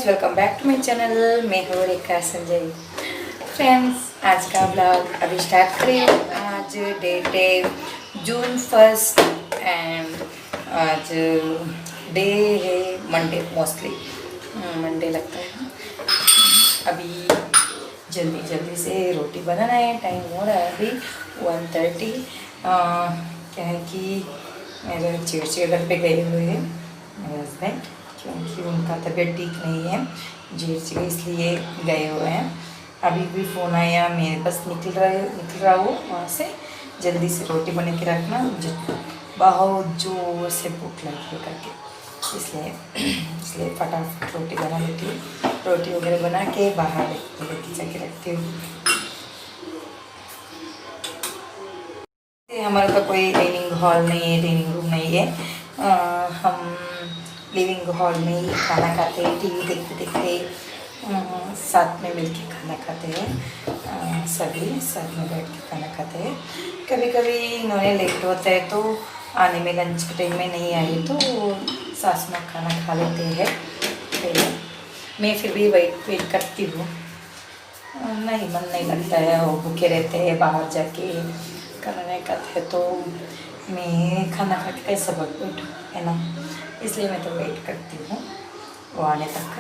Friends, welcome back to my channel. मैं हूँ रेखा Sanjay. Friends, आज का ब्लॉग अभी स्टार्ट करें। आज डेट है जून 1 एंड आज डे है मंडे, मोस्टली मंडे लगता है। अभी जल्दी जल्दी से रोटी बनाना है। टाइम हो रहा है अभी 1:30। क्या है कि मेरे चेड़ घर पे गए हुए हैं मेरे हस्बैंड, क्योंकि उनका तबीयत ठीक नहीं है जेठ, इसलिए गए हुए हैं। अभी भी फ़ोन आया, मेरे पास निकल रहा हो वहाँ से। जल्दी से रोटी बना के रखना, मुझे बहुत जोर से भूख लगी है करके, इसलिए फटाफट रोटी बना लेती हूँ। रोटी वगैरह बना के बाहर लेके जाके रखती हूँ। हमारे का कोई डाइनिंग हॉल नहीं है, डाइनिंग रूम नहीं है। हम लिविंग हॉल में ही खाना खाते हैं, टीवी देखते देखते साथ में मिलके खाना खाते हैं। सभी साथ में बैठ के खाना खाते हैं। कभी कभी इन्होंने लेट होता है तो आने में, लंच के टाइम में नहीं आई तो सास माँ खाना खा लेते हैं। तो मैं फिर भी वेट करती हूँ। नहीं, मन नहीं लगता है, वो भूखे रहते हैं बाहर जाके खाना खाते हैं, तो मैं खाना खा के कैसे बैठूँ, है ना। इसलिए मैं तो वेट करती हूँ वो आने तक।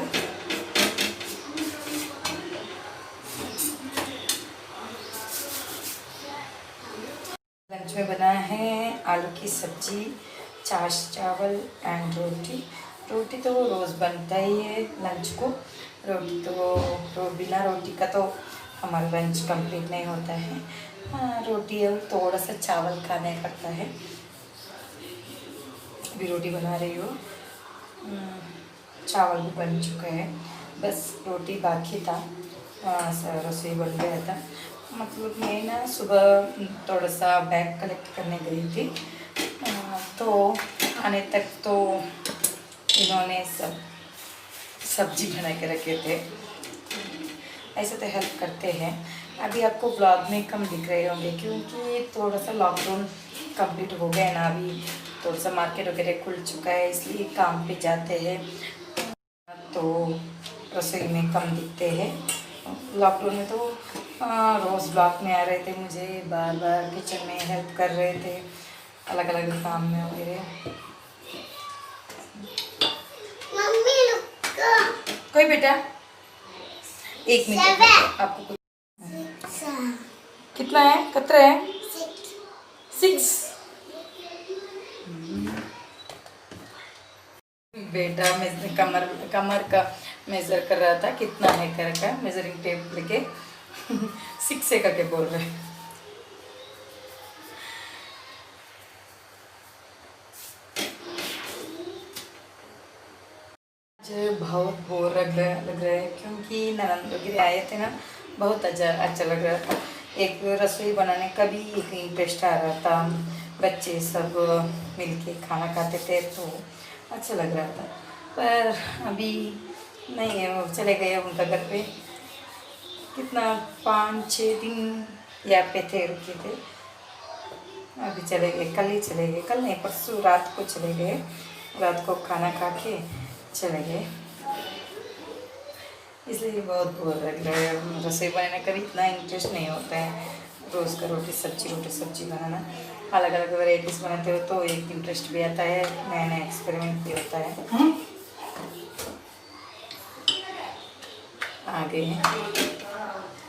लंच में बना है आलू की सब्जी, छाछ, चावल एंड रोटी। रोटी तो रोज़ बनता ही है लंच को। रोटी तो बिना रोटी का तो हमारा लंच कंप्लीट नहीं होता है। रोटी और थोड़ा सा चावल खाने पड़ता है। अभी रोटी बना रही हूँ, चावल भी बन चुका है, बस रोटी बाकी था। रसोई बन गया था। मतलब मैं ना सुबह थोड़ा सा बैग कलेक्ट करने गई थी, तो आने तक तो इन्होंने सब्जी बना के रखे थे। ऐसे तो हेल्प करते हैं। अभी आपको ब्लॉग में कम दिख रहे होंगे क्योंकि थोड़ा सा लॉकडाउन कंप्लीट हो गया ना। अभी थोड़ा सा मार्केट वगैरह खुल चुका है, इसलिए काम पे जाते हैं तो रसोई में कम दिखते हैं। लॉकडाउन में तो रोज़ ब्लॉग में आ रहे थे, मुझे बार बार किचन में हेल्प कर रहे थे अलग अलग काम में वगैरह। कोई बेटा, एक मिनट आपको कुछ कितना है, कितना है 6। बेटा कमर का मेजर कर रहा था, कितना है करके मेजरिंग टेप लेके 6 से करके बोल रहे। बहुत बोर लग रहा है क्योंकि ननद वगैरह आए थे ना, बहुत अच्छा लग रहा था। एक रसोई बनाने का भी एक इंटरेस्ट आ रहा था। बच्चे सब मिलके खाना खाते थे तो अच्छा लग रहा था। पर अभी नहीं है, वो चले गए उनका घर पे। कितना 5-6 दिन यहाँ पे थे, रुके थे। अभी चले गए, कल ही चले गए, कल नहीं परसों रात को चले गए। रात को खाना खा के चले गए, इसलिए बहुत बोर लग रहा है। रसोई बनाने का भी इतना इंटरेस्ट नहीं होता है। रोज़ का रोटी सब्जी बनाना, अलग अलग वैरायटीज़ बनाते हो तो एक इंटरेस्ट भी आता है, नया नया एक्सपेरिमेंट भी होता है। आ गए हैं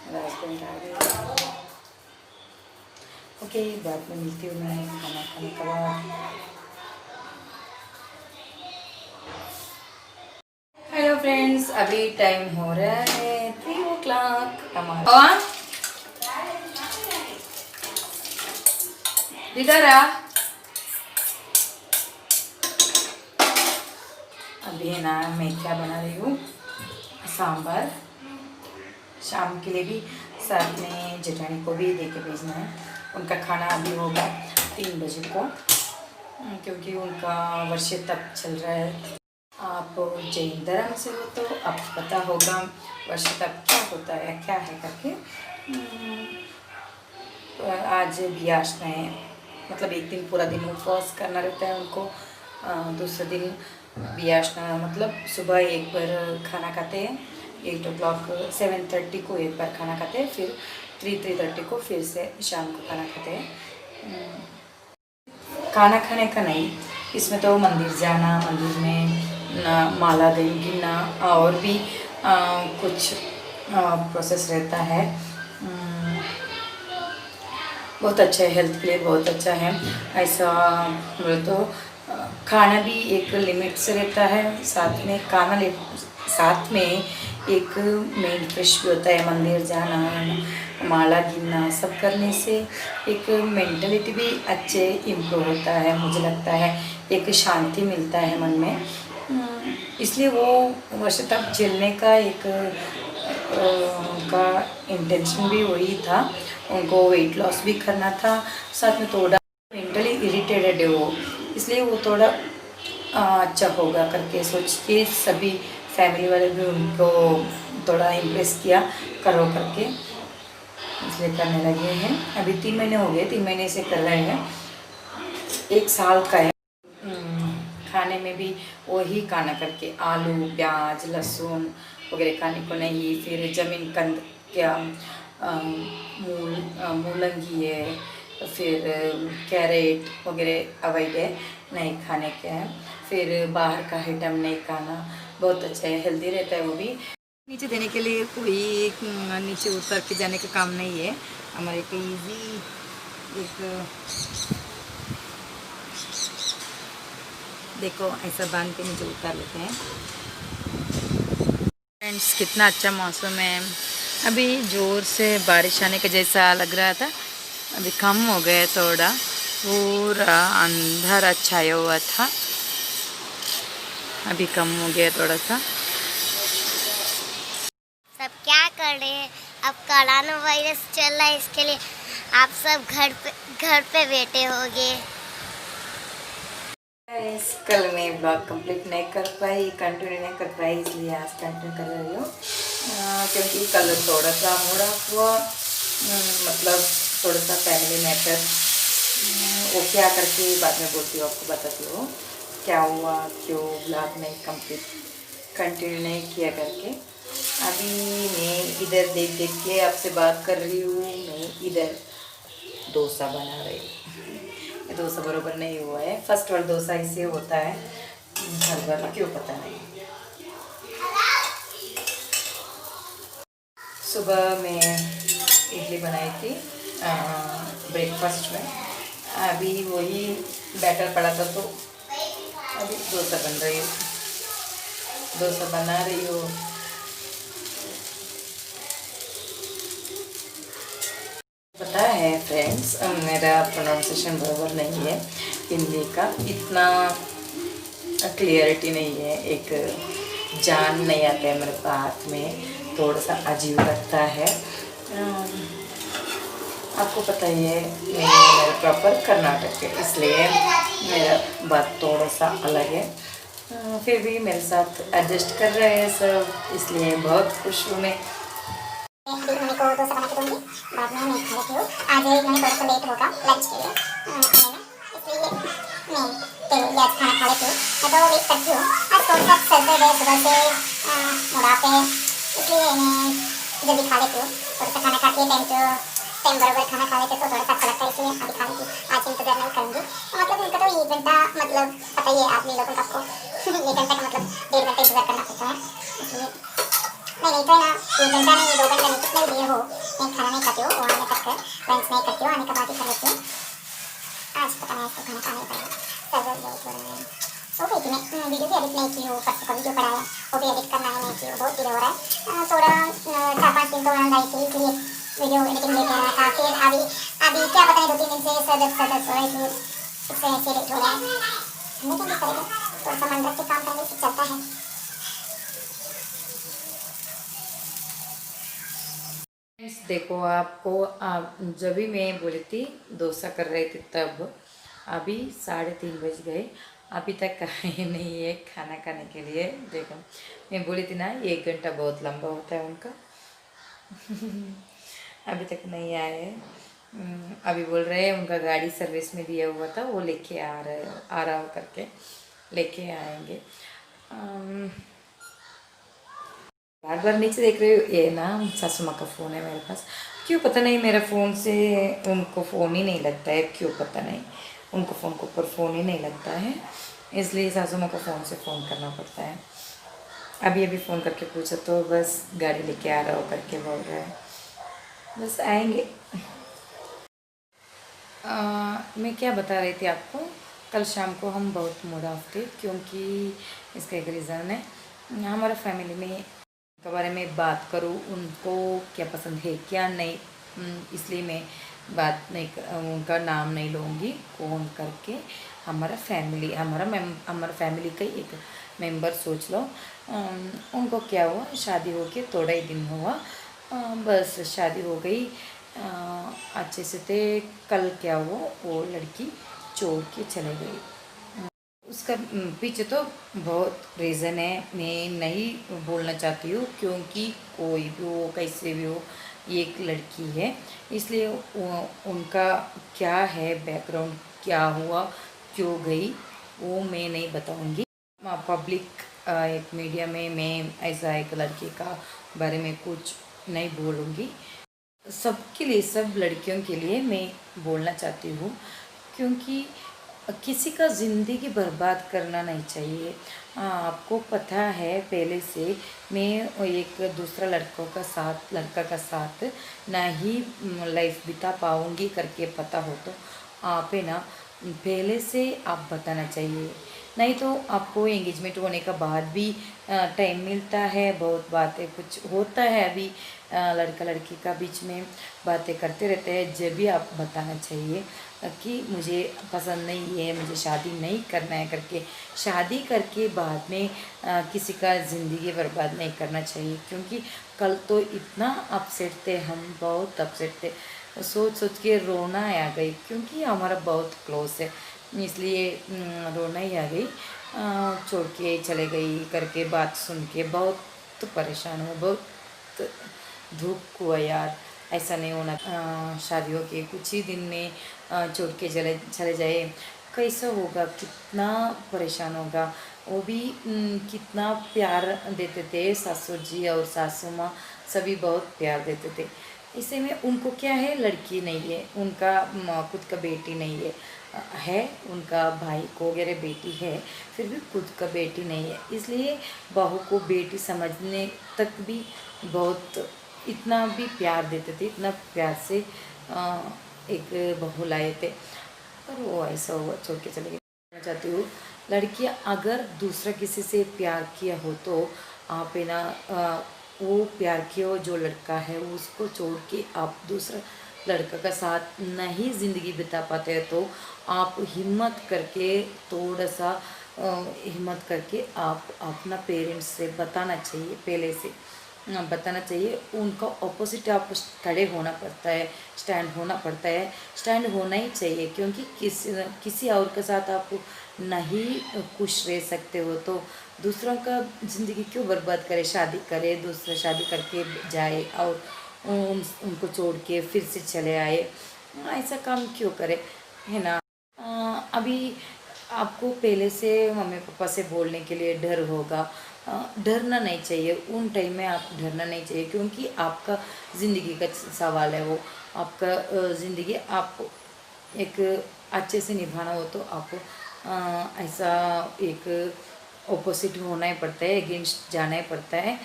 हस्बैंड, आ गए। ओके, बाद में मिलती हूँ मैं खाना खाने के बाद। हेलो फ्रेंड्स, अभी टाइम हो रहा है 3 o'clock हमारा। इधर आ। अभी है ना, मैं क्या बना रही हूँ, सांभर। शाम के लिए भी साथ में जेठानी को भी दे के भेजना है। उनका खाना अभी होगा 3 बजे को, क्योंकि उनका वर्षिप तब चल रहा है। आप जैन धर्म से हो तो आपको पता होगा वर्षिप तब क्या होता है, क्या है करके। आज भी आशना है, मतलब एक दिन पूरा दिन उपवास करना रहता है उनको। दूसरे दिन बियाशना मतलब सुबह एक बार खाना खाते हैं, 8 o'clock 7:30 को एक बार खाना खाते हैं, फिर 3:30 को फिर से शाम को खाना खाते हैं। खाना खाने का नहीं, इसमें तो मंदिर जाना, मंदिर में माला गिनना और भी कुछ प्रोसेस रहता है। बहुत अच्छा है, हेल्थ के लिए बहुत अच्छा है। ऐसा बोले तो खाना भी एक लिमिट से रहता है, साथ में साथ में एक मेन फ्रेश भी होता है। मंदिर जाना, माला गिनना सब करने से एक मेंटलिटी भी अच्छे इम्प्रूव होता है, मुझे लगता है एक शांति मिलता है मन में। इसलिए वो वर्ष तक झेलने का एक उनका इंटेंशन भी वही था, उनको वेट लॉस भी करना था, साथ में थोड़ा मेंटली इरिटेटेड है वो, इसलिए वो थोड़ा अच्छा होगा करके सोच के सभी फैमिली वाले भी उनको थोड़ा इम्प्रेस किया करो करके, इसलिए करने लगे हैं। अभी 3 महीने हो गए, 3 महीने से कर रहे हैं, 1 साल का है। खाने में भी वही खाना करके आलू प्याज लहसुन वगैरह खाने को नहीं, फिर जमीन कंद क्या मूलंगी है, फिर कैरेट वगैरह अवॉइड है, नहीं खाने के हैं। फिर बाहर का आइटम नहीं खाना, बहुत अच्छा है, हेल्दी रहता है वो भी। नीचे देने के लिए कोई नीचे उतर के जाने का काम नहीं है हमारे को, इजी एक देखो ऐसा बांध के नीचे उतार लेते हैं। फ्रेंड्स कितना अच्छा मौसम है, अभी ज़ोर से बारिश आने का जैसा लग रहा था, अभी कम हो गया थोड़ा, पूरा अंधेरा छाया हुआ था, अभी कम हो गया थोड़ा सा। सब क्या कर रहे हैं? अब कोरोना वायरस चल रहा है, इसके लिए आप सब घर पे बैठे होंगे। कल मैं ब्लॉग कंप्लीट नहीं कर पाई, कंटिन्यू नहीं कर पाई, इसलिए आज कंटिन्यू कर रही हूँ। क्योंकि कल थोड़ा सा मूड ऑफ हुआ, मतलब थोड़ा सा फैमिली मैटर, वो क्या करके बाद में बोलती हूँ, आपको बताती हूँ क्या हुआ, क्यों ब्लॉग नहीं कंप्लीट कंटिन्यू नहीं किया करके। अभी मैं इधर देख देख के आपसे बात कर रही हूँ, मैं इधर डोसा बना रही हूँ। ये डोसा बरोबर नहीं हुआ है, फर्स्ट वाला डोसा इसे होता है, हर बार क्यों पता नहीं। सुबह मैं इडली बनाई थी ब्रेकफास्ट में, अभी वही बैटर पड़ा था, तो अभी डोसा बन रही हूँ, डोसा बना रही हूँ। पता है फ्रेंड्स, मेरा प्रोनाउंसिएशन बराबर नहीं है हिंदी का, इतना क्लियरिटी नहीं है, एक जान नहीं आता है मेरे बात में, थोड़ा सा अजीब लगता है। आपको पता ही है मेरा प्रॉपर कर्नाटक है, इसलिए मेरा बात थोड़ा सा अलग है। फिर भी मेरे साथ एडजस्ट कर रहे हैं सब, इसलिए बहुत खुश हूँ मैं। अभी मम्मी को डोसा बना के दूंगी, बाद में मैं खा लेती हूँ। आज मम्मी थोड़ा सा लेट होगा लंच के लिए आने में, इसलिए मैं पहले आज खाना खा लेती हूँ। मैं तो वेट करती हूँ, आज थोड़ा सा सर दर्द है सुबह से, मुड़ाते हैं, इसलिए मैं जल्दी खा लेती हूँ। थोड़ा सा खाना खाती है टाइम बराबर खाना खा लेते तो थोड़ा सा अच्छा लगता है, इसलिए अभी खा लेती। आज इंतजार नहीं करूँगी, मतलब इनका तो 1 घंटा, मतलब पता ही है आदमी लोगों का, आपको 1 घंटा का मतलब 1.5 घंटा इंतजार करना पड़ता है, इसलिए नहीं तो ना 1 घंटा नहीं 2 घंटा नहीं, कितना देर हो मैं खाना नहीं खाती हूँ, वो आने तक लंच नहीं करती हूँ, आने के बाद ही कर लेती हूँ। आज पता नहीं इसको खाना खाने पड़ेगा, सर्वर बहुत हो रहा है। वो गई थी मैं वीडियो भी एडिट नहीं की हूँ, परसों का वीडियो पड़ा है वो भी एडिट करना है, नहीं की हूँ, बहुत डिले हो रहा है, थोड़ा 4-5 दिन तो वहाँ गई थी, इसलिए वीडियो एडिटिंग लेट हो रहा था। फिर अभी क्या पता है 2-3 दिन से सर दर्द हो रहा है, इसलिए इससे ऐसे लेट हो रहा है। लेकिन भी करेगा, थोड़ा सा मन रख के काम करने से चलता है। देखो आपको जब भी मैं बोली थी डोसा कर रहे थे तब, अभी 3:30 बज गए, अभी तक आए नहीं है खाना खाने के लिए। देखो मैं बोली थी ना 1 घंटा बहुत लंबा होता है उनका। अभी तक नहीं आए। अभी बोल रहे हैं उनका गाड़ी सर्विस में दिया हुआ था, वो लेके आ रहा हो करके, लेके आएंगे। बार बार नीचे देख रहे हो, ये ना सासू माँ का फ़ोन है मेरे पास। क्यों पता नहीं मेरा फ़ोन से उनको फ़ोन ही नहीं लगता है, क्यों पता नहीं, उनको फ़ोन के ऊपर फ़ोन ही नहीं लगता है, इसलिए सासू माँ को फ़ोन से फ़ोन करना पड़ता है। अभी अभी फ़ोन करके पूछा तो बस गाड़ी लेके आ रहा हो करके बोल रहा है, बस आएंगे। मैं क्या बता रही थी आपको, कल शाम को हम बहुत मूड ऑफ थे क्योंकि इसका एक रीज़न है। हमारा फैमिली में के बारे में बात करूँ, उनको क्या पसंद है क्या नहीं, इसलिए मैं बात नहीं उनका नाम नहीं लूँगी कौन करके। हमारा फैमिली का ही एक मेंबर सोच लो। उनको क्या हुआ, शादी हो के थोड़ा ही दिन हुआ, बस शादी हो गई, अच्छे से थे। कल क्या हुआ, वो लड़की छोड़ के चले गई। उसका पीछे तो बहुत रीज़न है, मैं नहीं बोलना चाहती हूँ क्योंकि कोई भी हो कैसे भी हो, ये एक लड़की है, इसलिए उनका क्या है बैकग्राउंड, क्या हुआ, क्यों गई, वो मैं नहीं बताऊँगी। पब्लिक एक मीडिया में मैं ऐसा एक लड़की का बारे में कुछ नहीं बोलूँगी। सबके लिए, सब लड़कियों के लिए मैं बोलना चाहती हूँ क्योंकि किसी का ज़िंदगी बर्बाद करना नहीं चाहिए। आपको पता है पहले से मैं एक दूसरा लड़का का साथ ना ही लाइफ बिता पाऊँगी करके पता हो तो आप है ना पहले से आप बताना चाहिए। नहीं तो आपको एंगेजमेंट होने का बाद भी टाइम मिलता है, बहुत बातें कुछ होता है, अभी लड़का लड़की का बीच में बातें करते रहते हैं, जब भी आप बताना चाहिए कि मुझे पसंद नहीं है, मुझे शादी नहीं करना है करके। शादी करके बाद में किसी का ज़िंदगी बर्बाद नहीं करना चाहिए क्योंकि कल तो इतना अपसेट थे, हम बहुत अपसेट थे, सोच सोच के रोना आ गई क्योंकि हमारा बहुत क्लोज है, इसलिए रोना ही आ गई। छोड़ के चले गई करके बात सुन के बहुत परेशान हुआ, बहुत दुख हुआ यार, ऐसा नहीं होना। शादियों के कुछ ही दिन में छोड़ के चले चले जाए, कैसा होगा, कितना परेशान होगा। वो भी कितना प्यार देते थे, ससुर जी और सासू माँ सभी बहुत प्यार देते थे। इसे में उनको क्या है, लड़की नहीं है, उनका खुद का बेटी नहीं है, है उनका भाई को वगैरह बेटी है, फिर भी खुद का बेटी नहीं है, इसलिए बहू को बेटी समझने तक भी बहुत इतना भी प्यार देते थे, इतना प्यार से एक बहू लाए थे, पर वो ऐसा हुआ, छोड़ के चले गए। मैं चाहती हूँ लड़कियाँ अगर दूसरा किसी से प्यार किया हो तो आप है ना वो प्यार किया हो जो लड़का है उसको छोड़ के आप दूसरा लड़का का साथ नहीं ज़िंदगी बिता पाते हैं तो आप हिम्मत करके थोड़ा सा हिम्मत करके आप अपना पेरेंट्स से बताना चाहिए, पहले से बताना चाहिए। उनका ऑपोजिट आप खड़े होना पड़ता है, स्टैंड होना पड़ता है, स्टैंड होना ही चाहिए क्योंकि किसी और के साथ आप नहीं खुश रह सकते हो तो दूसरों का ज़िंदगी क्यों बर्बाद करे, शादी करे, दूसरा शादी करके जाए और उनको छोड़ के फिर से चले आए, ऐसा काम क्यों करे, है ना। अभी आपको पहले से मम्मी पापा से बोलने के लिए डर होगा, डरना नहीं चाहिए, उन टाइम में आप डरना नहीं चाहिए क्योंकि आपका ज़िंदगी का सवाल है वो, आपका ज़िंदगी आप एक अच्छे से निभाना हो तो आपको ऐसा एक ऑपोजिट होना ही पड़ता है, अगेंस्ट जाना ही पड़ता है।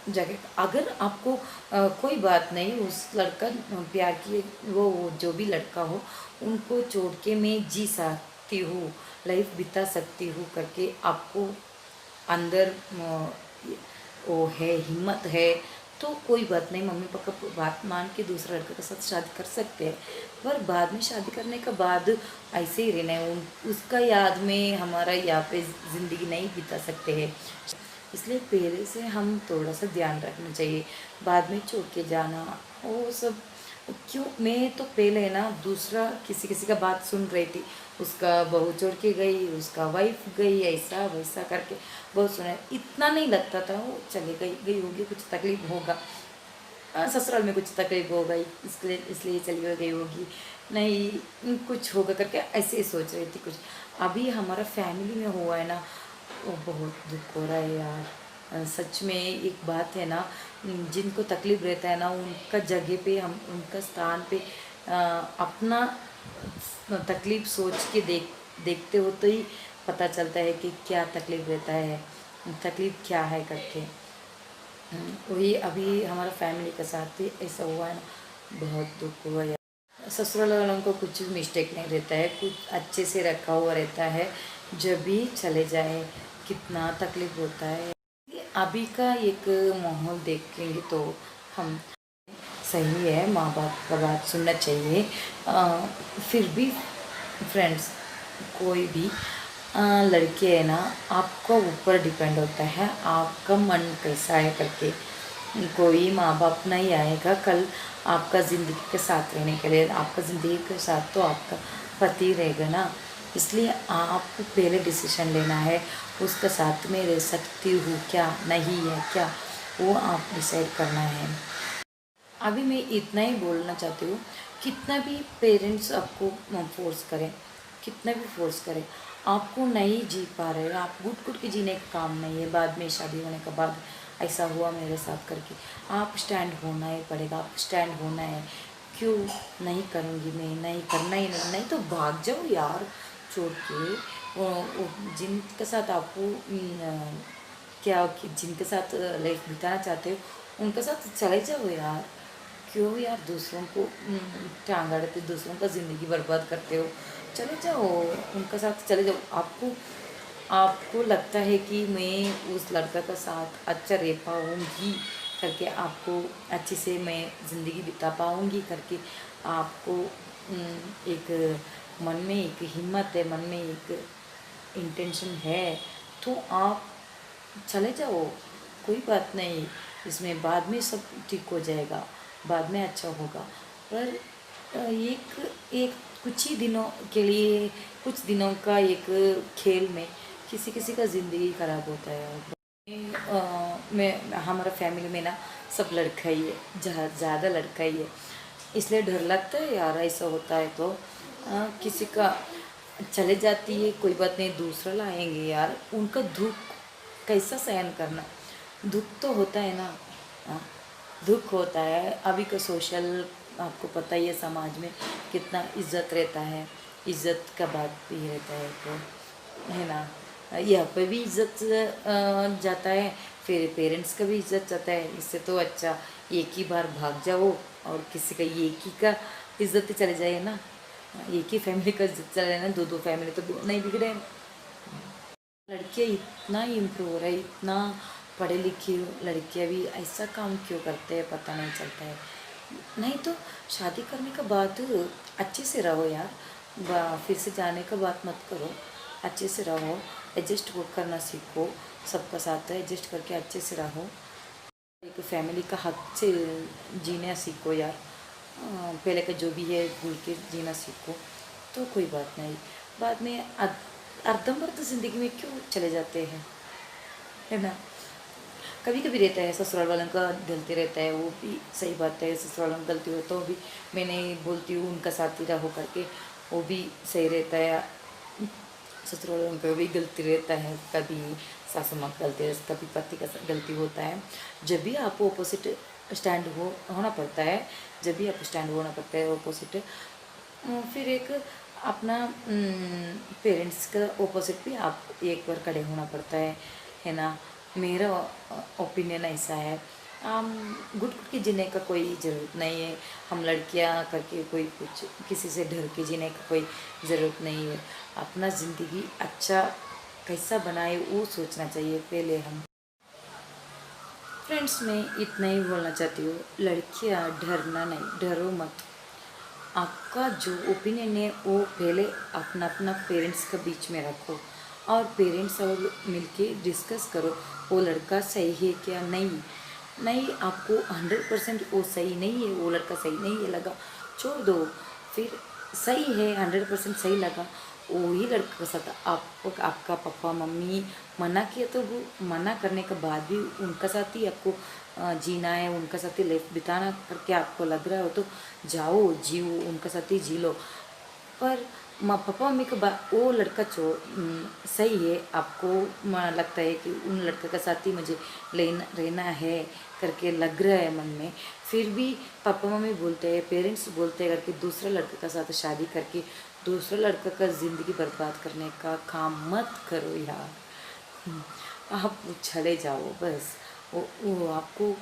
जाके अगर आपको कोई बात नहीं, उस लड़का प्यार की वो जो भी लड़का हो उनको छोड़ के मैं जी सकती हूँ, लाइफ बिता सकती हूँ करके आपको अंदर वो है, हिम्मत है तो कोई बात नहीं, मम्मी पापा की बात मान के दूसरा लड़के के साथ शादी कर सकते हैं, पर बाद में शादी करने के बाद ऐसे ही रहना है, उसका याद में हमारा यहाँ पे ज़िंदगी नहीं बिता सकते हैं, इसलिए पहले से हम थोड़ा सा ध्यान रखना चाहिए, बाद में छोड़ के जाना वो सब क्यों। मैं तो पहले ना दूसरा किसी किसी का बात सुन रही थी, उसका बहू छोड़ के गई, उसका वाइफ गई, ऐसा वैसा करके बहुत सुना, इतना नहीं लगता था वो चले गई गई होगी, कुछ तकलीफ होगा, ससुराल में कुछ तकलीफ हो गई इसलिए चली गई होगी, नहीं कुछ होगा करके ऐसे ही सोच रही थी कुछ। अभी हमारा फैमिली में हुआ है ना, वो बहुत दुख हो रहा है यार। सच में एक बात है ना, जिनको तकलीफ रहता है ना, उनका जगह पे हम उनका स्थान पे अपना तकलीफ सोच के देखते हो तो ही पता चलता है कि क्या तकलीफ रहता है, तकलीफ क्या है करके। वही अभी हमारा फैमिली के साथ भी ऐसा हुआ है ना, बहुत दुख हुआ यार। ससुराल वालों को कुछ भी मिस्टेक नहीं रहता है, कुछ अच्छे से रखा हुआ रहता है। जब भी चले जाए कितना तकलीफ होता है। अभी का एक माहौल देखेंगे तो हम सही है, माँ बाप का बात सुनना चाहिए। फिर भी फ्रेंड्स, कोई भी लड़के है ना, आपका ऊपर डिपेंड होता है आपका मन कैसा है करके। कोई माँ बाप नहीं आएगा कल आपका ज़िंदगी के साथ रहने के लिए। आपका ज़िंदगी के साथ तो आपका पति रहेगा ना, इसलिए आपको पहले डिसीजन लेना है उसका साथ में रह सकती हूँ क्या, नहीं है क्या, वो आप डिसाइड करना है। अभी मैं इतना ही बोलना चाहती हूँ, कितना भी पेरेंट्स आपको फोर्स करें, कितना भी फोर्स करें, आपको नहीं जी पा रहे, आप घुट घुट के जीने का काम नहीं है। बाद में शादी होने के बाद ऐसा हुआ मेरे साथ करके आप स्टैंड होना ही पड़ेगा, आप स्टैंड होना है। क्यों नहीं करूँगी मैं, नहीं करना ही नहीं तो भाग जाओ यार छोड़ के। जिनके साथ आपको क्या जिनके साथ लाइफ बिताना चाहते हो उनके साथ चले जाओ यार। क्यों यार दूसरों को टांग अड़ते, दूसरों का ज़िंदगी बर्बाद करते हो। चले जाओ उनके साथ, चले जाओ। आपको आपको लगता है कि मैं उस लड़का का साथ अच्छा रह पाऊँगी करके, आपको अच्छे से मैं ज़िंदगी बिता पाऊँगी करके, आपको एक मन में एक हिम्मत है, मन में एक इंटेंशन है, तो आप चले जाओ। कोई बात नहीं, इसमें बाद में सब ठीक हो जाएगा, बाद में अच्छा होगा। पर एक एक कुछ ही दिनों के लिए, कुछ दिनों का एक खेल में किसी किसी का ज़िंदगी ख़राब होता है। मैं हमारा फैमिली में ना सब लड़का ही है, ज़्यादा लड़का ही है, इसलिए डर लगता है यार ऐसा होता है तो। किसी का चले जाती है कोई बात नहीं, दूसरा लाएंगे यार, उनका दुख कैसा सहन करना। दुख तो होता है ना, हाँ, दुख होता है। अभी का सोशल आपको पता ही है, समाज में कितना इज्जत रहता है, इज्जत का बात भी रहता है तो, है ना। यहाँ पे भी इज्जत जाता है, फिर पेरेंट्स का भी इज्जत जाता है। इससे तो अच्छा एक ही बार भाग जाओ और किसी का एक ही का इज्जत ही चले जाए ना, एक ही फैमिली का इज्जत चले जाए ना, दो दो फैमिली तो नहीं बिगड़े। लड़कियाँ इतना इम्प्रूव हो रहा है, इतना पढ़े लिखे लड़कियाँ भी ऐसा काम क्यों करते हैं पता नहीं चलता है। नहीं तो शादी करने का बाद अच्छे से रहो यार, फिर से जाने का बात मत करो, अच्छे से रहो, एडजस्ट करना सीखो, सबका साथ एडजस्ट करके अच्छे से रहो। एक फैमिली का हक से जीना सीखो यार। पहले का जो भी है भूल के जीना सीखो, तो कोई बात नहीं। बाद में अर्धम्बर्ध ज़िंदगी में क्यों चले जाते हैं, है ना। कभी कभी रहता है ससुराल वालों का गलती रहता है, वो भी सही बात है, ससुराल वालों की गलती हो तो भी मैं नहीं बोलती हूँ उनका साथ ही रहो करके, वो भी सही रहता है। ससुराल वालों का भी गलती रहता है, कभी सासू माँ का गलती है, कभी पति का गलती होता है। जब भी आपको अपोजिट स्टैंड होना पड़ता है, जब भी आपको स्टैंड होना पड़ता है अपोजिट, फिर एक अपना पेरेंट्स का ऑपोजिट भी आप एक बार खड़े होना पड़ता है ना। मेरा ओपिनियन ऐसा है। गुट गुट के जीने का कोई ज़रूरत नहीं है, हम लड़कियां करके कोई कुछ किसी से डर के जीने का कोई ज़रूरत नहीं है। अपना ज़िंदगी अच्छा कैसा बनाए वो सोचना चाहिए पहले हम। फ्रेंड्स, मैं इतना ही बोलना चाहती हूँ, लड़कियां डरना नहीं, डरो मत। आपका जो ओपिनियन है वो पहले अपना अपना पेरेंट्स के बीच में रखो, और पेरेंट्स और मिलके डिस्कस करो वो लड़का सही है क्या नहीं। नहीं आपको 100% वो सही नहीं है, वो लड़का सही नहीं है लगा, छोड़ दो। फिर सही है 100% सही लगा, वही लड़का के साथ आपका पापा मम्मी मना किया तो वो मना करने के बाद भी उनका साथ ही आपको जीना है, उनका साथ ही लाइफ बिताना करके आपको लग रहा हो तो जाओ, जियो, उनका साथ ही जी लो। पर माँ पापा मम्मी को वो लड़का सही है, आपको लगता है कि उन लड़के का साथ ही मुझे लेना रहना है करके लग रहा है मन में, फिर भी पापा मम्मी बोलते हैं, पेरेंट्स बोलते हैं करके दूसरे लड़के का साथ शादी करके दूसरे लड़के का ज़िंदगी बर्बाद करने का काम मत करो यार। आप चले जाओ बस। वो आपको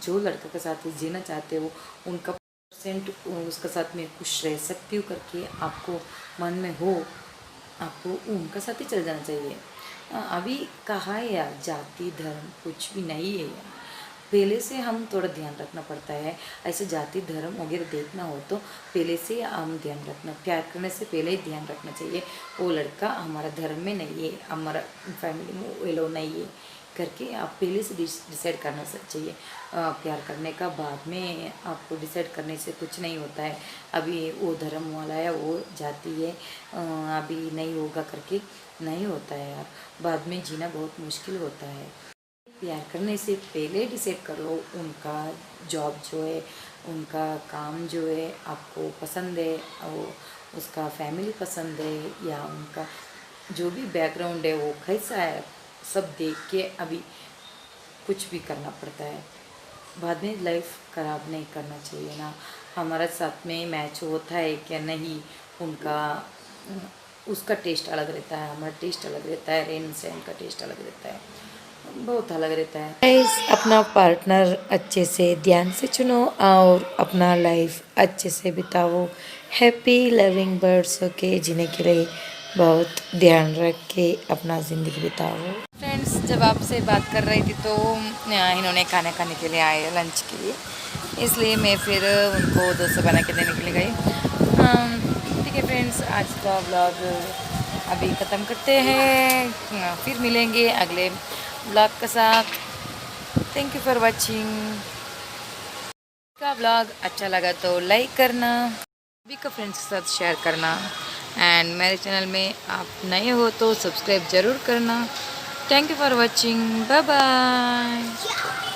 जो लड़के के साथ जीना चाहते हो उनका परसेंट उसके साथ में खुश रह सकती हूँ करके आपको मन में हो, आपको उनका साथ ही चल जाना चाहिए। अभी कहा है यार, जाति धर्म कुछ भी नहीं है यार। पहले से हम थोड़ा ध्यान रखना पड़ता है। ऐसे जाति धर्म वगैरह देखना हो तो पहले से हम ध्यान रखना, प्यार करने से पहले ही ध्यान रखना चाहिए वो लड़का हमारा धर्म में नहीं है, हमारा फैमिली में वो लो नहीं है करके आप पहले से डिसाइड करना चाहिए। प्यार करने का बाद में आपको डिसाइड करने से कुछ नहीं होता है। अभी वो धर्म वाला है, वो जाति है, अभी नहीं होगा करके नहीं होता है यार। बाद में जीना बहुत मुश्किल होता है। प्यार करने से पहले डिसाइड कर लो उनका जॉब जो है, उनका काम जो है आपको पसंद है, और उसका फैमिली पसंद है, या उनका जो भी बैकग्राउंड है वो कैसा है, सब देख के अभी कुछ भी करना पड़ता है। बाद में लाइफ ख़राब नहीं करना चाहिए ना। हमारा साथ में मैच होता है क्या नहीं, उनका उसका टेस्ट अलग रहता है, हमारा टेस्ट अलग रहता है, रहन सहन का टेस्ट अलग रहता है, बहुत अलग रहता है। गाइस, अपना पार्टनर अच्छे से ध्यान से चुनो और अपना लाइफ अच्छे से बिताओ। हैप्पी लविंग बर्ड्स के जीने के लिए बहुत ध्यान रख के अपना ज़िंदगी बिताओ। फ्रेंड्स, जब आपसे बात कर रही थी तो इन्होंने खाना खाने के लिए आए लंच के लिए, इसलिए मैं फिर उनको डोसा बना के देने के लिए गई। ठीक है फ्रेंड्स, आज का व्लॉग अभी ख़त्म करते हैं, फिर मिलेंगे अगले व्लॉग के साथ। Thank you for watching. का व्लॉग अच्छा लगा तो लाइक करना, सभी का फ्रेंड्स के साथ शेयर करना, एंड मेरे चैनल में आप नए हो तो सब्सक्राइब ज़रूर करना। Thank you for watching, bye bye.